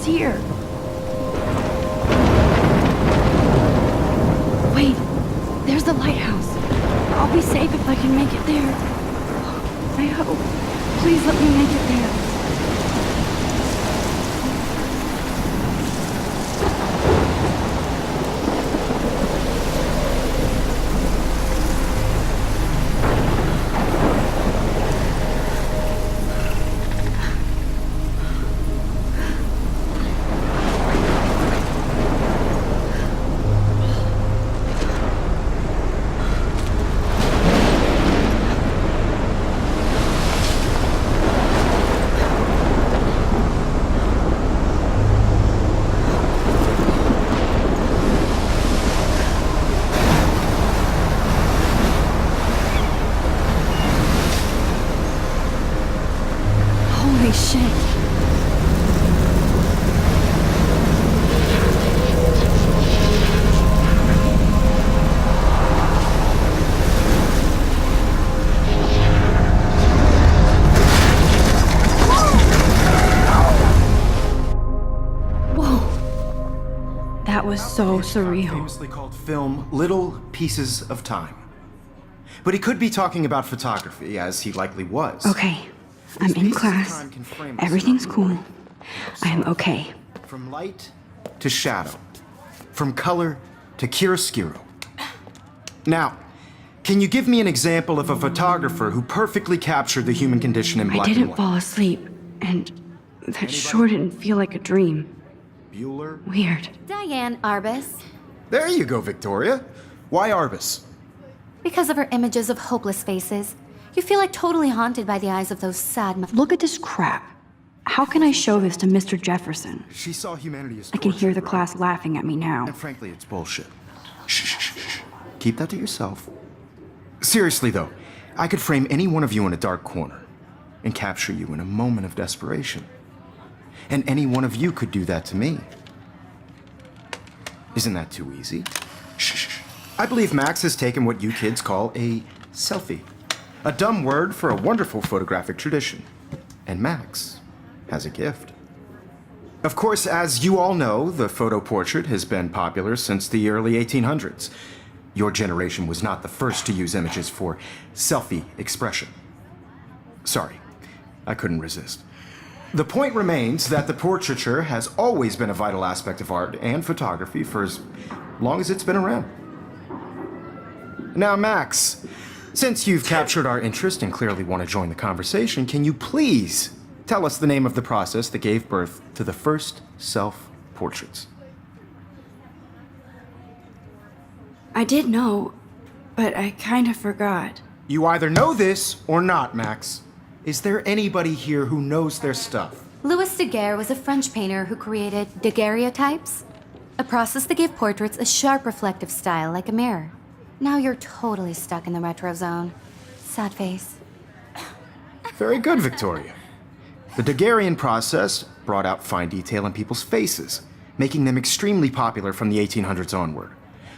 is here. Wait, there's the lighthouse. I'll be safe if I can make it there. I hope. Please let me make it there. Holy shit. Whoa. That was so surreal. Famously called film Little Pieces of Time. But he could be talking about photography, as he likely was. Okay, I'm in class. Everything's cool. I'm okay. From light to shadow. From color to chiaroscuro. Now, can you give me an example of a photographer who perfectly captured the human condition in black I and didn't white? fall asleep, and that sure didn't feel like a dream. Bueller? Weird. Diane Arbus. There you go, Victoria. Why Arbus? Because of her images of hopeless faces, you feel like totally haunted by the eyes of those sad Look at this crap. How can I show this to Mr. Jefferson? She saw humanity as I can hear the torture, class laughing at me now. and frankly, it's bullshit. Shh, shh, shh, shh. Keep that to yourself. Seriously, though, I could frame any one of you in a dark corner and capture you in a moment of desperation. And any one of you could do that to me. Isn't that too easy? Shh, shh, shh. I believe Max has taken what you kids call a selfie. A dumb word for a wonderful photographic tradition. And Max has a gift. Of course, as you all know, the photo portrait has been popular since the early 1800s. Your generation was not the first to use images for selfie expression. Sorry, I couldn't resist. The point remains that the portraiture has always been a vital aspect of art and photography for as long as it's been around. Now, Max, since you've captured our interest and clearly want to join the conversation, can you please tell us the name of the process that gave birth to the first self-portraits? I did know, but I kind of forgot. You either know this or not, Max. Is there anybody here who knows their stuff? Louis Daguerre was a French painter who created daguerreotypes, a process that gave portraits a sharp reflective style like a mirror. Now you're totally stuck in the retro zone. Sad face. Very good, Victoria. The Daguerrean process brought out fine detail in people's faces, making them extremely popular from the 1800s onward.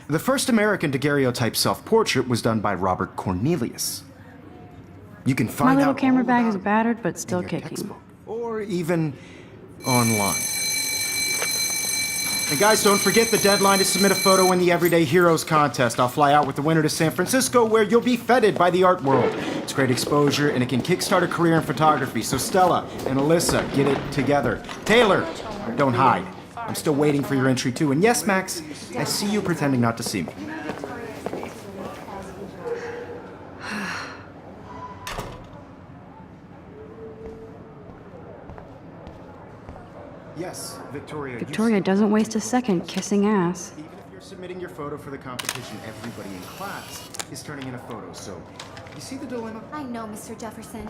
The first American daguerreotype self-portrait was done by Robert Cornelius. You can My find little out camera all bag about is it battered, but in still your kicking. textbook, or even online. And guys, don't forget the deadline to submit a photo in the Everyday Heroes contest. I'll fly out with the winner to San Francisco, where you'll be feted by the art world. It's great exposure, and it can kickstart a career in photography. So Stella and Alyssa, get it together. Taylor, don't hide. I'm still waiting for your entry too. And yes, Max, I see you pretending not to see me. Yes, Victoria. Victoria doesn't waste a second kissing ass. Even if you're submitting your photo for the competition, everybody in class is turning in a photo. So, you see the dilemma? I know, Mr. Jefferson.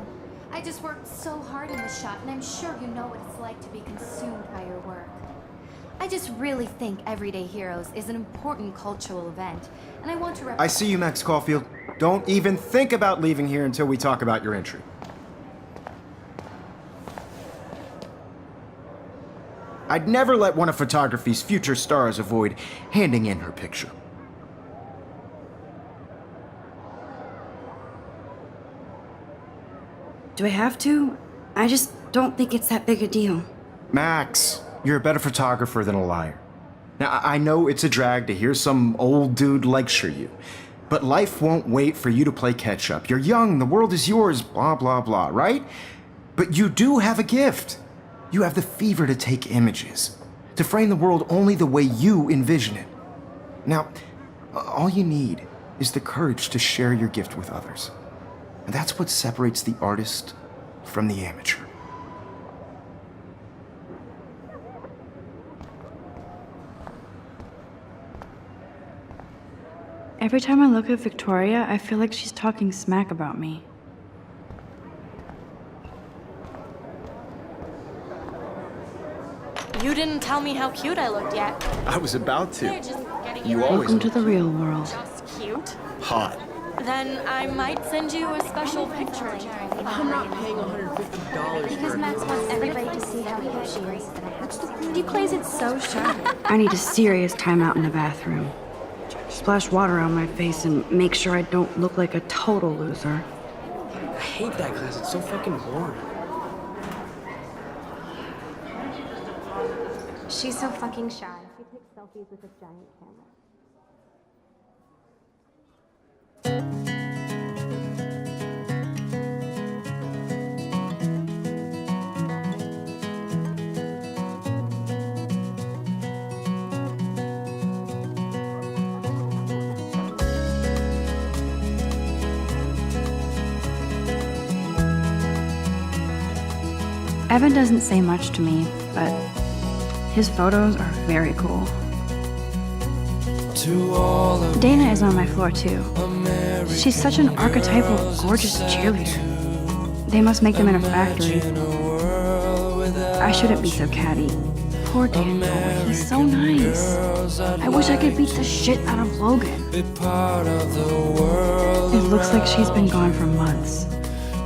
I just worked so hard in this shot, and I'm sure you know what it's like to be consumed by your work. I just really think Everyday Heroes is an important cultural event, and I want to I see you, Max Caulfield. Don't even think about leaving here until we talk about your entry. I'd never let one of photography's future stars avoid handing in her picture. Do I have to? I just don't think it's that big a deal. Max, you're a better photographer than a liar. Now, I know it's a drag to hear some old dude lecture you, but life won't wait for you to play catch up. You're young, the world is yours, blah, blah, blah, right? But you do have a gift. You have the fever to take images, to frame the world only the way you envision it. Now, all you need is the courage to share your gift with others. And that's what separates the artist from the amateur. Every time I look at Victoria, I feel like she's talking smack about me. You didn't tell me how cute I looked yet. I was about You're to. just getting You your always Welcome to the real world. just cute. hot. Then I might send you a special picture. I'm not paying $150 Because Max wants everybody to see how cute she is. He plays it so sharp. I need a serious timeout in the bathroom. Splash water on my face and make sure I don't look like a total loser. I hate that class. It's so fucking boring. She's so fucking shy. She takes selfies with a giant camera. Evan doesn't say much to me, but his photos are very cool. Dana is on my floor too. She's such an archetypal, gorgeous cheerleader. They must make them in a factory. I shouldn't be so catty. Poor Daniel, he's so nice. I wish I could beat the shit out of Logan. It looks like she's been gone for months.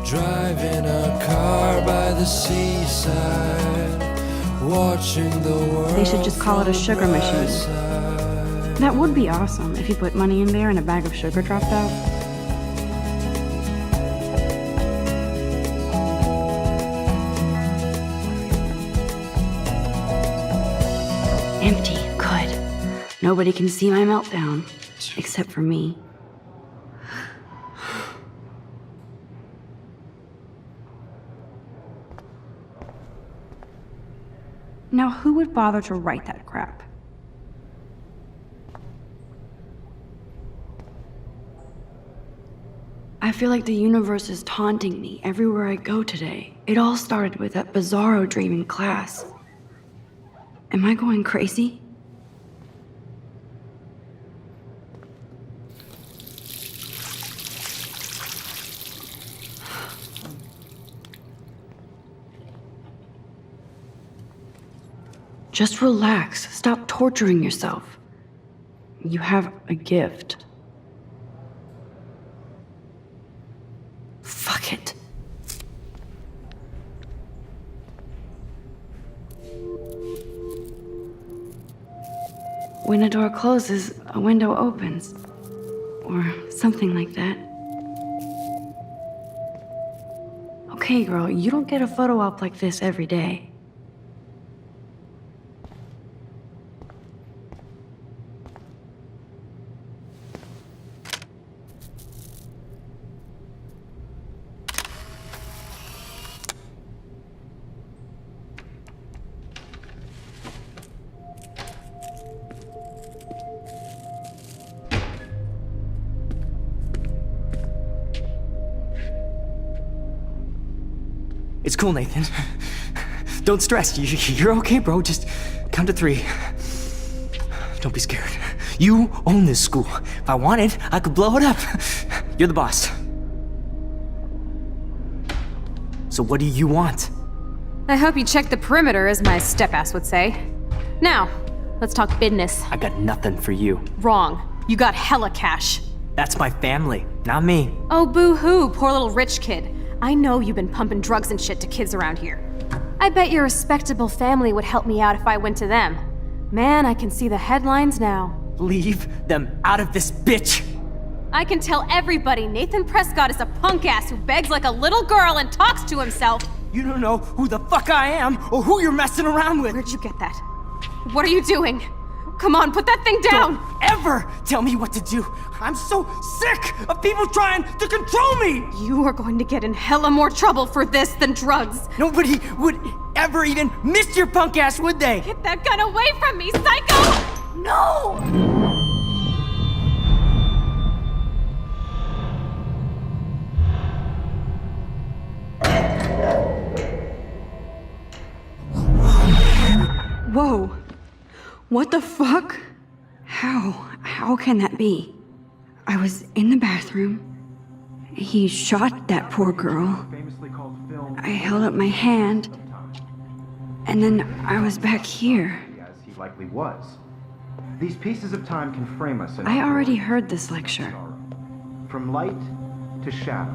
Driving a car by the seaside, watching the world. They should just call it a sugar machine. That would be awesome if you put money in there and a bag of sugar dropped out. Empty, good. Nobody can see my meltdown, except for me. Now, who would bother to write that crap? I feel like the universe is taunting me everywhere I go today. It all started with that bizarro dream in class. Am I going crazy? Just relax. Stop torturing yourself. You have a gift. Fuck it. When a door closes, a window opens. Or something like that. Okay, girl, you don't get a photo op like this every day. It's cool, Nathan. Don't stress. You're okay, bro. Just count to 3. Don't be scared. You own this school. If I wanted, I could blow it up. You're the boss. So what do you want? I hope you checked the perimeter, as my step-ass would say. Now, let's talk business. I got nothing for you. Wrong. You got hella cash. That's my family, not me. Oh, boo-hoo, poor little rich kid. I know you've been pumping drugs and shit to kids around here. I bet your respectable family would help me out if I went to them. Man, I can see the headlines now. Leave them out of this bitch! I can tell everybody Nathan Prescott is a punk ass who begs like a little girl and talks to himself. You don't know who the fuck I am or who you're messing around with. Where'd you get that? What are you doing? Come on, put that thing down! Don't ever tell me what to do. I'm so sick of people trying to control me. You are going to get in hella more trouble for this than drugs. Nobody would ever even miss your punk ass, would they? Get that gun away from me, psycho! No! Whoa. What the fuck? How can that be? I was in the bathroom. He shot that poor girl. I held up my hand. And then I was back here. As he likely was. These pieces of time can frame us in I already heard this lecture. from light to shadow,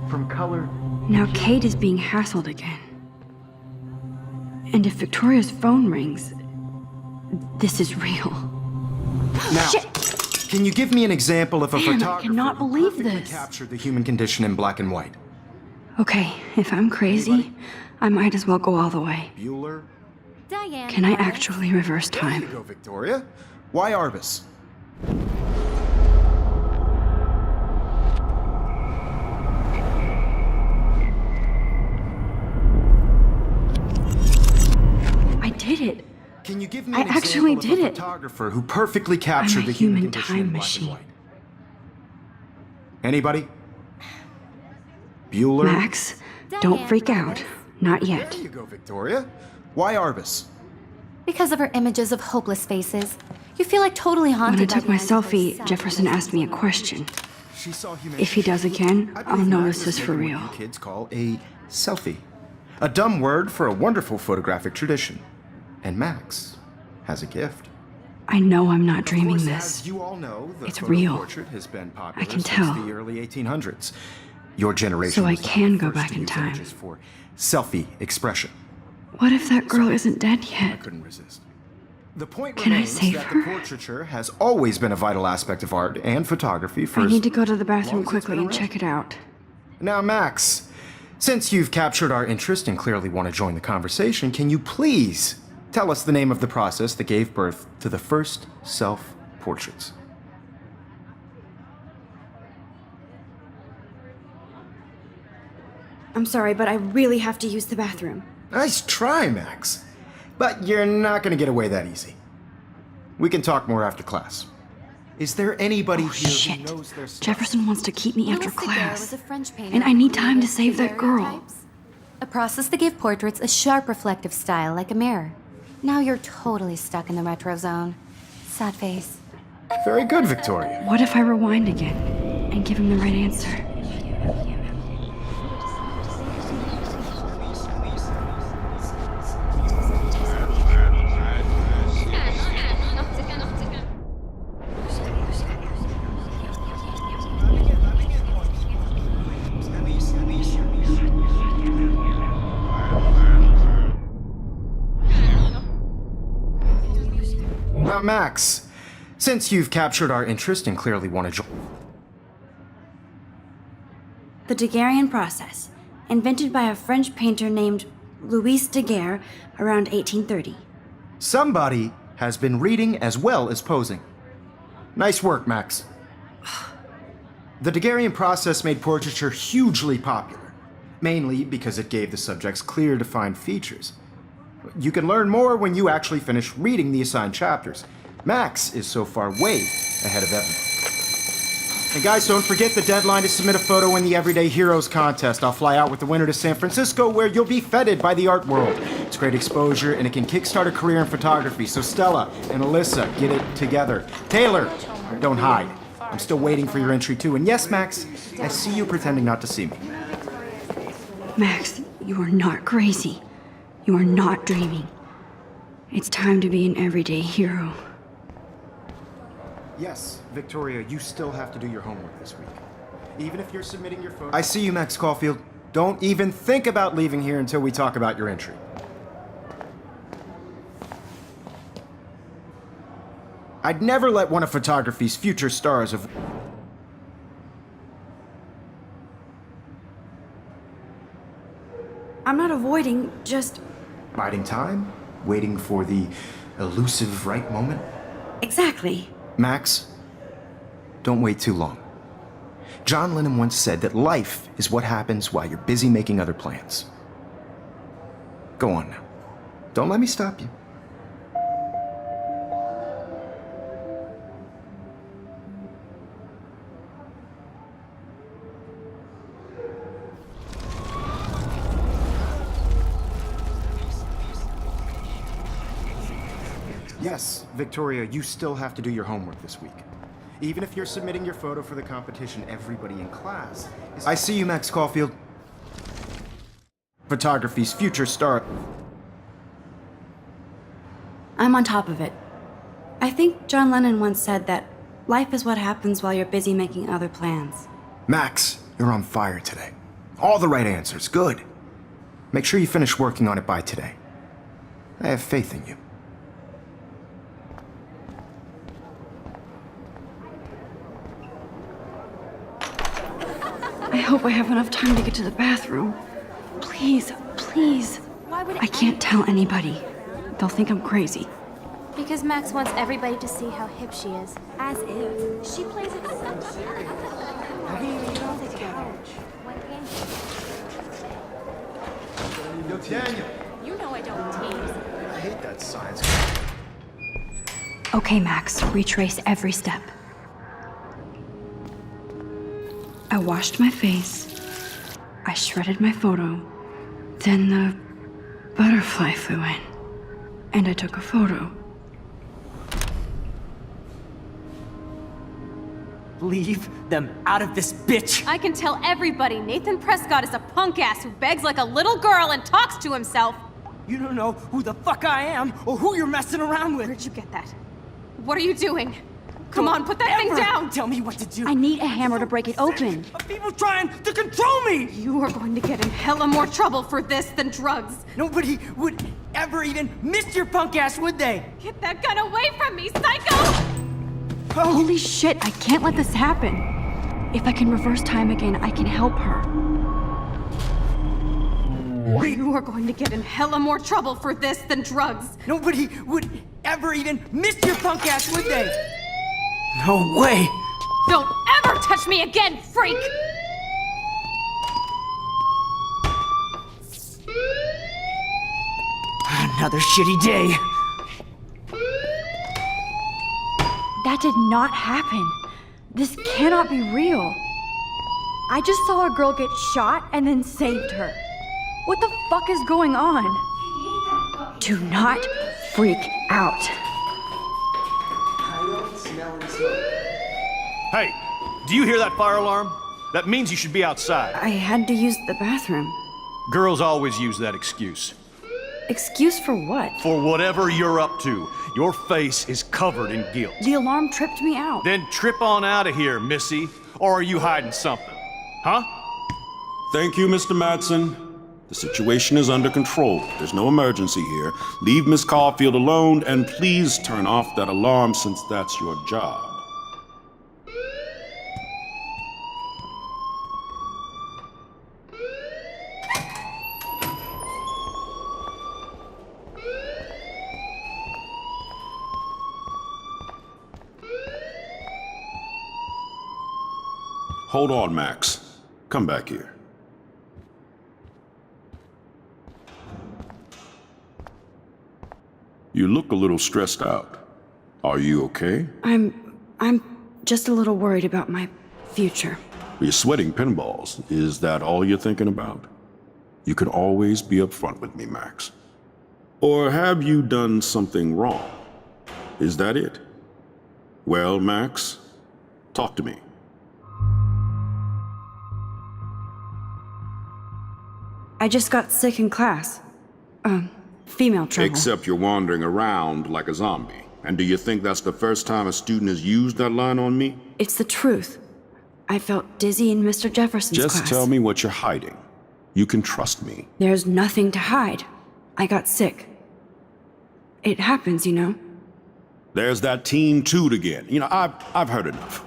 from color. Now Kate is being hassled again. And if Victoria's phone rings, this is real. Now, Shit! can you give me an example of a Man, I photographer cannot who believe perfectly this. captured the human condition in black and white? Okay, if I'm crazy, I might as well go all the way. Bueller? Diane. Can I Morris. actually reverse There you time? go, Victoria. Why Arbus? I did it. Can you give me I an actually example did of a it. photographer who perfectly captured I'm a the human human condition time in black machine. and white? Anybody? Bueller? Max, don't Diane freak Morris. out. Not yet. There you go, Victoria. Why Arbus? Because of her images of hopeless faces. You feel like totally haunted When I took by my the eyes of her selfie, sad Jefferson and asked me a woman. question. She saw humanity. If he does again, I I'll believe know Max this is for making real. what you kids call a selfie. A dumb word for a wonderful photographic tradition. And Max has a gift. I know I'm not Of dreaming course, this. As you all know, the It's photo real. portrait has been popular I can since tell. the early 1800s. Your generation So I was not can the go first back to in use time. images for selfie expression. What if that girl isn't dead I yet? couldn't resist. The point Can I remains save that her? the portraiture has always been a vital aspect of art and photography for I as need to go to the long bathroom as it's quickly been and around. check it out. Now, Max, since you've captured our interest and clearly want to join the conversation, can you please tell us the name of the process that gave birth to the first self-portraits? I'm sorry, but I really have to use the bathroom. Nice try, Max. But you're not going to get away that easy. We can talk more after class. Is there anybody Oh, here shit. who knows their stuff? Jefferson wants to keep me after Louis Daguerre was class. a French painter And I need who time to created save that girl. daguerreotypes, a process that gave portraits a sharp reflective style like a mirror. Now you're totally stuck in the retro zone. Sad face. Very good, Victoria. What if I rewind again and give him the right answer? Now, Max, since you've captured our interest and clearly want to join... The Daguerrean process, invented by a French painter named Louis Daguerre around 1830. Somebody has been reading as well as posing. Nice work, Max. The Daguerrean process made portraiture hugely popular, mainly because it gave the subjects clear, defined features. You can learn more when you actually finish reading the assigned chapters. Max is so far way ahead of everyone. And guys, don't forget the deadline to submit a photo in the Everyday Heroes contest. I'll fly out with the winner to San Francisco, where you'll be feted by the art world. It's great exposure, and it can kickstart a career in photography. So Stella and Alyssa, get it together. Taylor, don't hide. I'm still waiting for your entry too. And yes, Max, I see you pretending not to see me. Max, you are not crazy. You are not dreaming. It's time to be an everyday hero. Yes, Victoria, you still have to do your homework this week. Even if you're submitting your photo... I see you, Max Caulfield. Don't even think about leaving here until we talk about your entry. I'd never let one of photography's future stars of... I'm avoiding, just Biding time? Waiting for the elusive right moment? exactly. Max, don't wait too long. John Lennon once said that life is what happens while you're busy making other plans. Go on now. Don't let me stop you. Yes, Victoria, you still have to do your homework this week. Even if you're submitting your photo for the competition, everybody in class is... I see you, Max Caulfield. Photography's future star. I'm on top of it. I think John Lennon once said that life is what happens while you're busy making other plans. Max, you're on fire today. All the right answers, good. Make sure you finish working on it by today. I have faith in you. I hope I have enough time to get to the bathroom. Please, please. Why would I can't tell anybody. They'll think I'm crazy. Because Max wants everybody to see how hip she is. As if. She plays it so serious. Yo, Daniel. You know I don't tease. I hate that science. Okay, Max, retrace every step. I washed my face. I shredded my photo. Then the butterfly flew in. And I took a photo. Leave them out of this bitch! I can tell everybody Nathan Prescott is a punk ass who begs like a little girl and talks to himself. You don't know who the fuck I am or who you're messing around with. Where'd you get that? What are you doing? Come on, put that thing Ever down! Tell me what to do. I need a hammer to break it open. Of people trying to control me! You are going to get in hella more trouble for this than drugs. Nobody would ever even miss your punk ass, would they? Get that gun away from me, psycho! Holy shit, I can't let this happen. If I can reverse time again, I can help her. You are going to get in hella more trouble for this than drugs. Nobody would ever even miss your punk ass, would they? No way! Don't ever touch me again, freak! Another shitty day. That did not happen. This cannot be real. I just saw a girl get shot and then saved her. What the fuck is going on? Do not freak out. Hey, do you hear that fire alarm? That means you should be outside. I had to use the bathroom. Girls always use that excuse. Excuse for what? For whatever you're up to, your face is covered in guilt. The alarm tripped me out. Then trip on out of here, Missy. Or are you hiding something? Huh? Thank you, Mr. Madsen. The situation is under control. There's no emergency here. Leave Miss Caulfield alone, and please turn off that alarm since that's your job. Hold on, Max. Come back here. You look a little stressed out. Are you okay? I'm just a little worried about my future. You're sweating pinballs. Is that all you're thinking about? You can always be upfront with me, Max. Or have you done something wrong? Is that it? Well, Max, talk to me. I just got sick in class. Female trouble. Except you're wandering around like a zombie. And do you think that's the first time a student has used that line on me? It's the truth. I felt dizzy in Mr. Jefferson's class. Just tell me what you're hiding. You can trust me. There's nothing to hide. I got sick. It happens, you know. There's that teen toot again. You know, I've heard enough.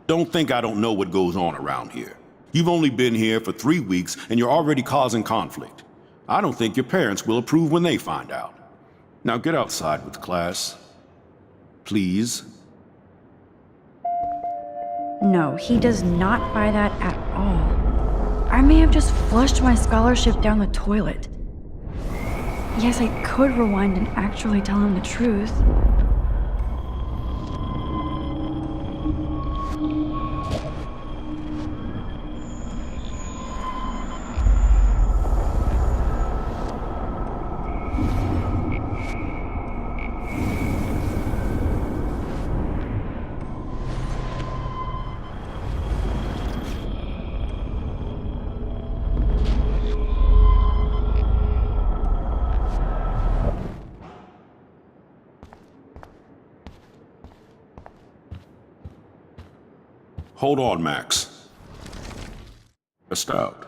Don't think I don't know what goes on around here. You've only been here for 3 weeks and you're already causing conflict. I don't think your parents will approve when they find out. Now get outside with class. Please. No, he does not buy that at all. I may have just flushed my scholarship down the toilet. Yes, I could rewind and actually tell him the truth. Hold on, Max. Just out.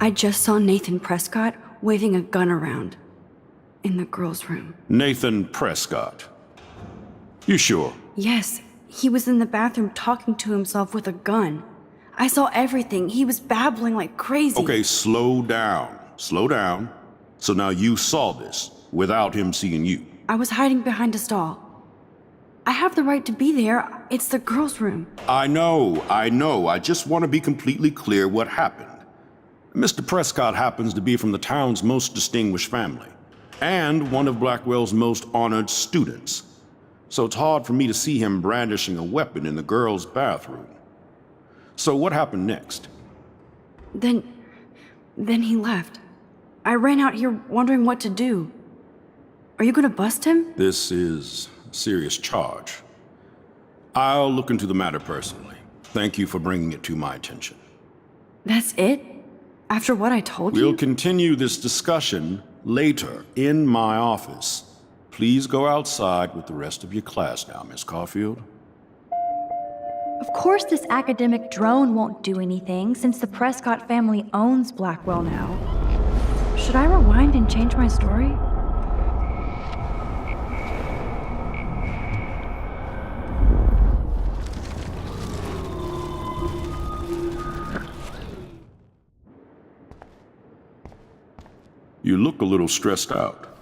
I just saw Nathan Prescott waving a gun around in the girls' room. Nathan Prescott. You sure? Yes, he was in the bathroom talking to himself with a gun. I saw everything. He was babbling like crazy. Okay, slow down. Slow down. So now you saw this without him seeing you. I was hiding behind a stall. I have the right to be there. It's the girls' room. I know. I just want to be completely clear what happened. Mr. Prescott happens to be from the town's most distinguished family, and one of Blackwell's most honored students. So it's hard for me to see him brandishing a weapon in the girls' bathroom. So what happened next? Then he left. I ran out here wondering what to do. Are you gonna bust him? This is a serious charge. I'll look into the matter personally. Thank you for bringing it to my attention. That's it? After what I told you? We'll continue this discussion later in my office. Please go outside with the rest of your class now, Miss Caulfield. Of course this academic drone won't do anything, since the Prescott family owns Blackwell now. Should I rewind and change my story? You look a little stressed out.